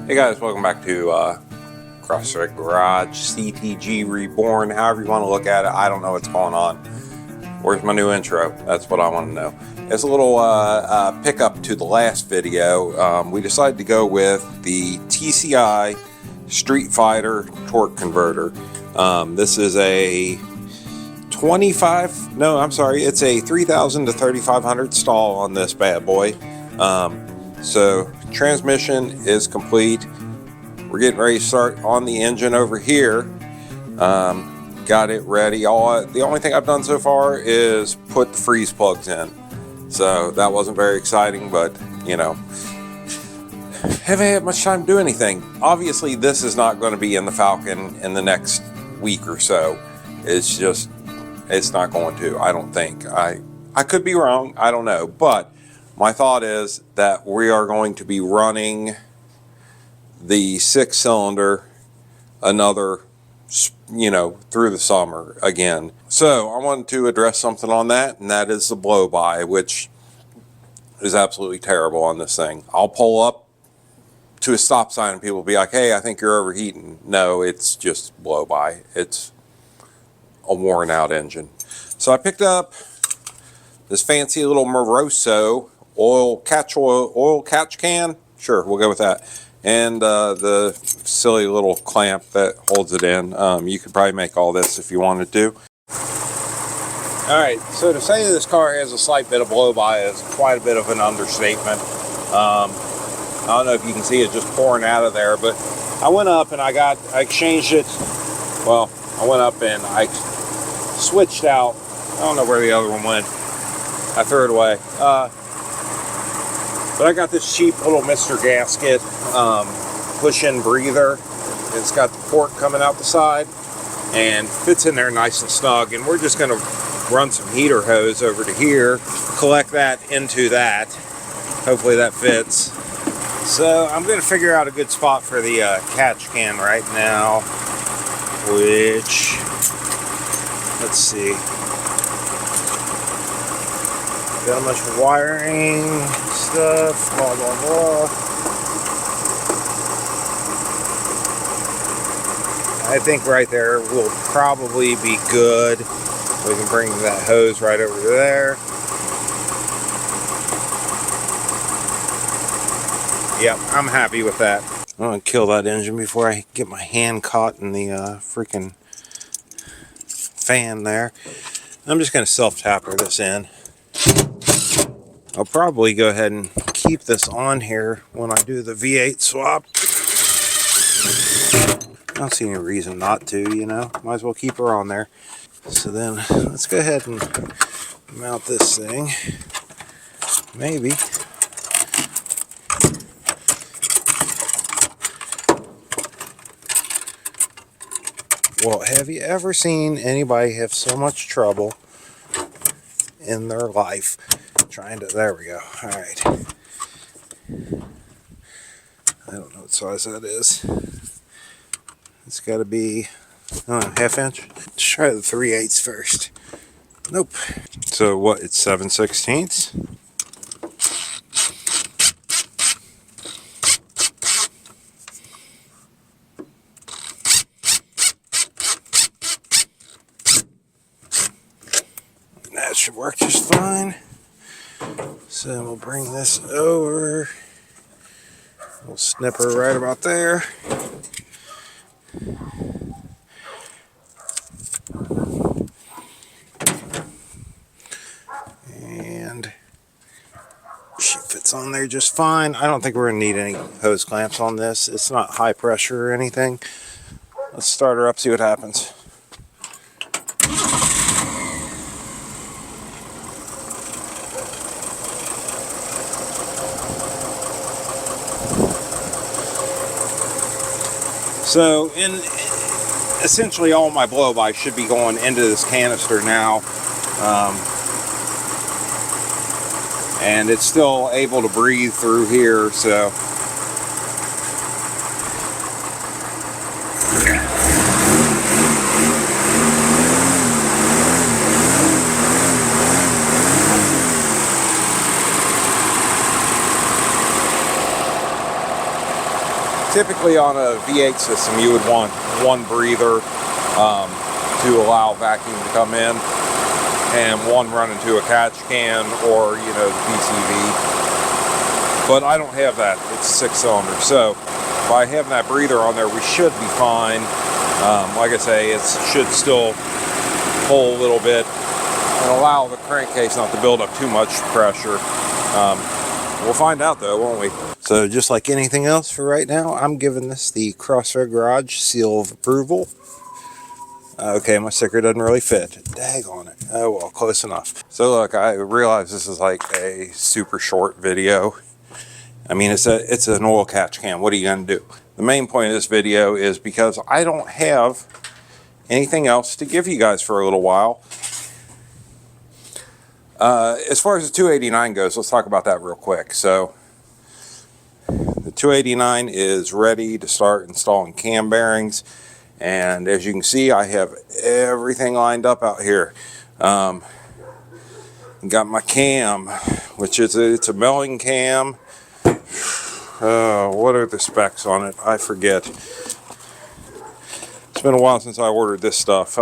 Hey guys, welcome back to CrossFit Garage, CTG Reborn, however you want to look at it. I don't know what's going on. Where's my new intro? That's what I want to know. As a little pickup to the last video, we decided to go with the TCI Street Fighter torque converter. This is a it's a 3,000 to 3,500 stall on this bad boy. So transmission is complete. We're getting ready to start on the engine over here. Got it ready. The only thing I've done so far is put the freeze plugs in. So that wasn't very exciting, but you know, haven't had much time to do anything. Obviously, this is not going to be in the Falcon in the next week or so. It's not going to, I don't think. I could be wrong, I don't know. But my thought is that we are going to be running the 6-cylinder another, through the summer again. So I wanted to address something on that, and that is the blow-by, which is absolutely terrible on this thing. I'll pull up to a stop sign and people will be like, hey, I think you're overheating. No, it's just blow-by. It's a worn out engine. So I picked up this fancy little Moroso oil catch can. Sure, we'll go with that. And the silly little clamp that holds it in. You could probably make all this if you wanted to. Alright, so to say this car has a slight bit of blow-by is quite a bit of an understatement. I don't know if you can see it just pouring out of there, but I went up and I exchanged it. Well, I went up and I switched out. I don't know where the other one went. I threw it away. But I got this cheap little Mr. Gasket push-in breather. It's got the port coming out the side and fits in there nice and snug. And we're just going to run some heater hose over to here, collect that into that. Hopefully that fits. So I'm going to figure out a good spot for the catch can right now, which, let's see. Got a bunch of wiring stuff, blah, blah, blah. I think right there will probably be good. We can bring that hose right over there. Yep, I'm happy with that. I'm going to kill that engine before I get my hand caught in the freaking fan there. I'm just going to self-tapper this in. I'll probably go ahead and keep this on here when I do the V8 swap. I don't see any reason not to, Might as well keep her on there. So then, let's go ahead and mount this thing. Maybe. Well, have you ever seen anybody have so much trouble in their life trying to, there we go. All right. I don't know what size that is. It's got to be, ½ inch. Let's try the 3/8 first. Nope. So what, it's 7/16? That should work just fine. So we'll bring this over. We'll snip her right about there. And she fits on there just fine. I don't think we're going to need any hose clamps on this. It's not high pressure or anything. Let's start her up, see what happens. So, essentially all my blow-by should be going into this canister now. And it's still able to breathe through here, so. typically on a V8 system you would want one breather to allow vacuum to come in, and one run into a catch can or, you know, the PCV. But I don't have that. It's a 6-cylinder. So by having that breather on there, we should be fine. Like I say, it should still pull a little bit and allow the crankcase not to build up too much pressure. We'll find out though, won't we? So just like anything else for right now, I'm giving this the Crossroad Garage seal of approval. Okay, my sticker doesn't really fit. Daggone it. Oh well, close enough. So look, I realize this is like a super short video. I mean, it's an oil catch can. What are you going to do? The main point of this video is because I don't have anything else to give you guys for a little while. As far as the 289 goes, let's talk about that real quick. So the 289 is ready to start installing cam bearings, and as you can see, I have everything lined up out here. Got my cam, which is it's a milling cam. What are the specs on it? I forget. It's been a while since I ordered this stuff.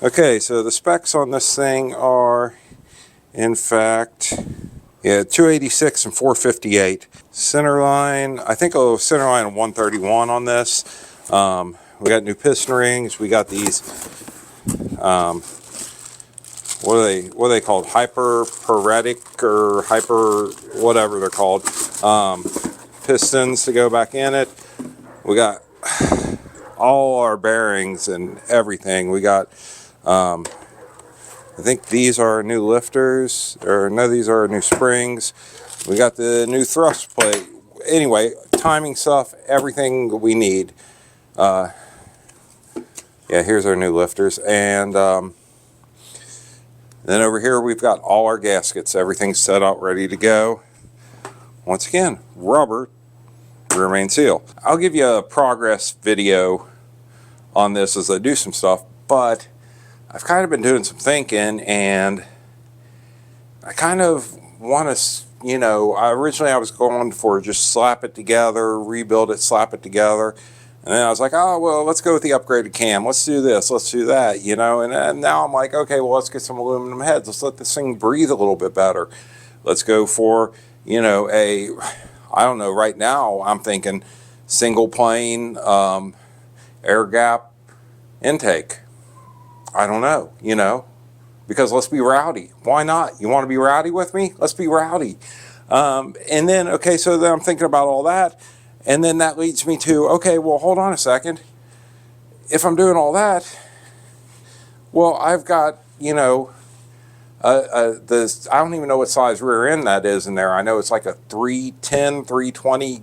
Okay, so the specs on this thing are, in fact, yeah, 286 and 458. Center line, I think a center line of 131 on this. We got new piston rings. We got these, what are they called? Hyperparetic or hyper, whatever they're called. Pistons to go back in it. We got all our bearings and everything. We got, I think these are new lifters, or no, these are new springs. We got the new thrust plate. Anyway, timing stuff, everything we need. Yeah, here's our new lifters. And then over here we've got all our gaskets. Everything's set out, ready to go. Once again, rubber, rear main seal. I'll give you a progress video on this as I do some stuff, but I've kind of been doing some thinking, and I kind of want to, you know, originally I was going for just slap it together, rebuild it, slap it together. And then I was like, oh, well, let's go with the upgraded cam. Let's do this. Let's do that, you know. And now I'm like, okay, well, let's get some aluminum heads. Let's let this thing breathe a little bit better. Let's go for, you know, I don't know, right now I'm thinking single plane air gap intake. I don't know, you know, because let's be rowdy. Why not? You want to be rowdy with me? Let's be rowdy. And then, okay, so then I'm thinking about all that. And then that leads me to, okay, well, hold on a second. If I'm doing all that, well, I've got, you know, I don't even know what size rear end that is in there. I know it's like a 310, 320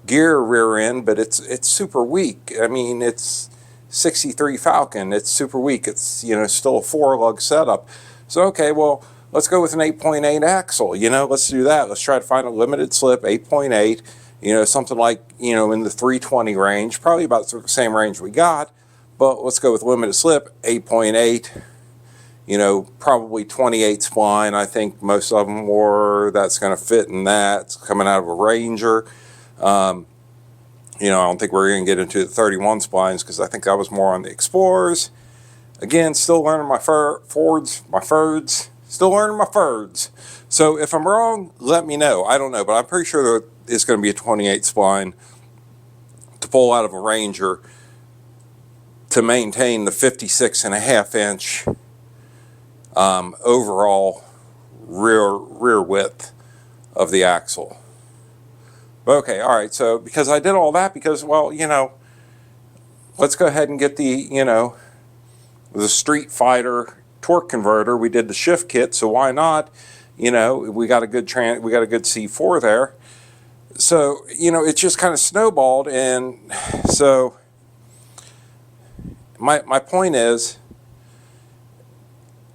gear rear end, but it's super weak. I mean, it's 63 Falcon. It's super weak. It's, you know, still a 4-lug setup. So, okay, well, let's go with an 8.8 axle. You know, let's do that. Let's try to find a limited slip, 8.8. You know, something like, you know, in the 320 range, probably about the same range we got, but let's go with limited slip, 8.8, you know, probably 28 spline. I think most of them were, that's going to fit in that. It's coming out of a Ranger. You know, I don't think we're going to get into the 31 splines because I think that was more on the Explorers. Again, still learning my Fords, still learning my Fords. So if I'm wrong, let me know. I don't know, but I'm pretty sure that it's going to be a 28 spline to pull out of a Ranger to maintain the 56.5 inch overall rear width of the axle. Okay, all right, so because I did all that because, well, you know, let's go ahead and get the, you know, the Street Fighter torque converter. We did the shift kit, so why not? You know, we got a good C4 there. So, you know, it just kind of snowballed, and so my point is,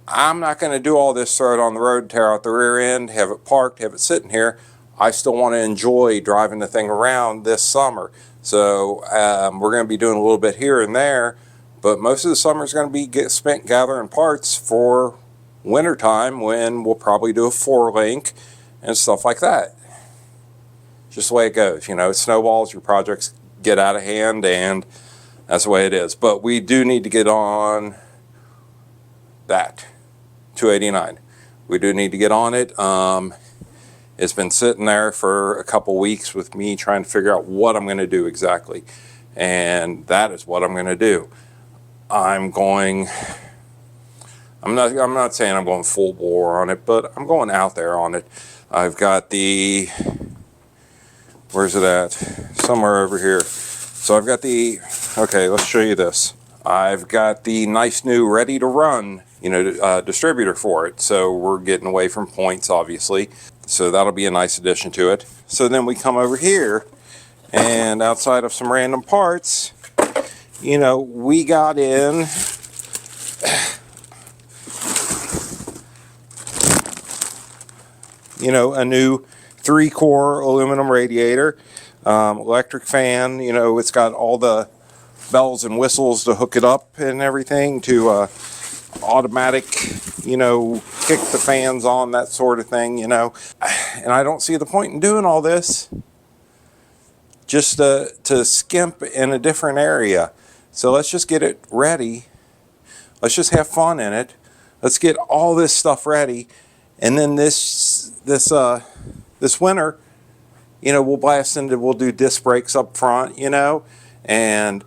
I'm not going to do all this, throw it on the road, tear out the rear end, have it parked, have it sitting here. I still want to enjoy driving the thing around this summer. So we're going to be doing a little bit here and there, but most of the summer is going to be spent gathering parts for wintertime, when we'll probably do a 4-link and stuff like that. just the way it goes. You know, it snowballs, your projects get out of hand, and that's the way it is. But we do need to get on that 289. We do need to get on it. It's been sitting there for a couple weeks with me trying to figure out what I'm going to do exactly, and that is what I'm going to do. I'm not saying I'm going full bore on it, but I'm going out there on it. I've got the, where's it at? Somewhere over here. So I've got the, okay, let's show you this. I've got the nice new ready to run, you know, distributor for it. So we're getting away from points, obviously. So that'll be a nice addition to it. So then we come over here, and outside of some random parts, you know, we got in you know, a new 3-core aluminum radiator, electric fan. You know, it's got all the bells and whistles to hook it up and everything, to automatic, you know, kick the fans on, that sort of thing, you know. And I don't see the point in doing all this just to skimp in a different area. So let's just get it ready. Let's just have fun in it. Let's get all this stuff ready, and then this winter, you know, we'll do disc brakes up front, you know, and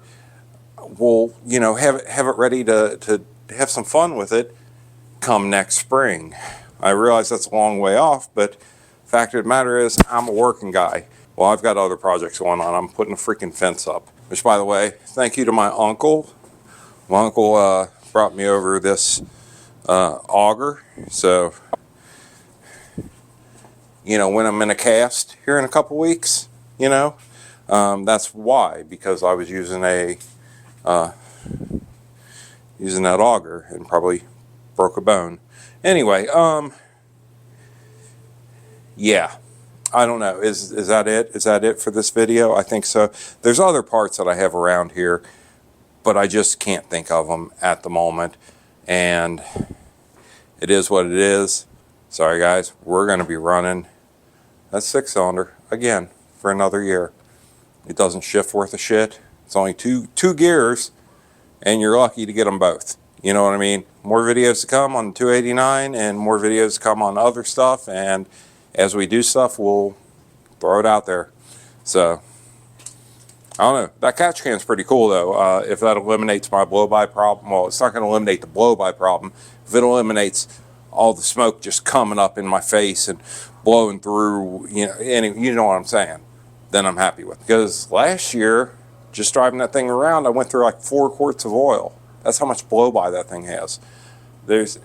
we'll, you know, have it ready to have some fun with it come next spring. I realize that's a long way off, but fact of the matter is, I'm a working guy. Well, I've got other projects going on. I'm putting a freaking fence up, which, by the way, thank you to my uncle. My uncle brought me over this auger, so, you know, when I'm in a cast here in a couple weeks, you know, that's why, because I was using that auger and probably broke a bone. Anyway, yeah, I don't know. Is that it? Is that it for this video? I think so. There's other parts that I have around here, but I just can't think of them at the moment, and it is what it is. Sorry guys, we're going to be running that 6-cylinder again for another year. It doesn't shift worth a shit. It's only two gears, and you're lucky to get them both. You know what I mean? More videos to come on the 289, and more videos to come on other stuff, and as we do stuff, we'll throw it out there. So I don't know. That catch can's pretty cool though. If that eliminates my blow-by problem, well, it's not going to eliminate the blow-by problem. If it eliminates all the smoke just coming up in my face and blowing through, you know, you know what I'm saying, then I'm happy with it. Because last year, just driving that thing around, I went through like 4 quarts of oil. That's how much blow-by that thing has. There's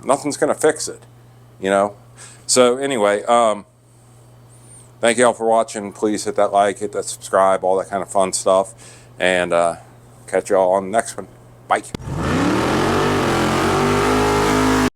nothing's going to fix it, you know. So anyway, thank you all for watching. Please hit that like, hit that subscribe, all that kind of fun stuff. And catch you all on the next one. Bye.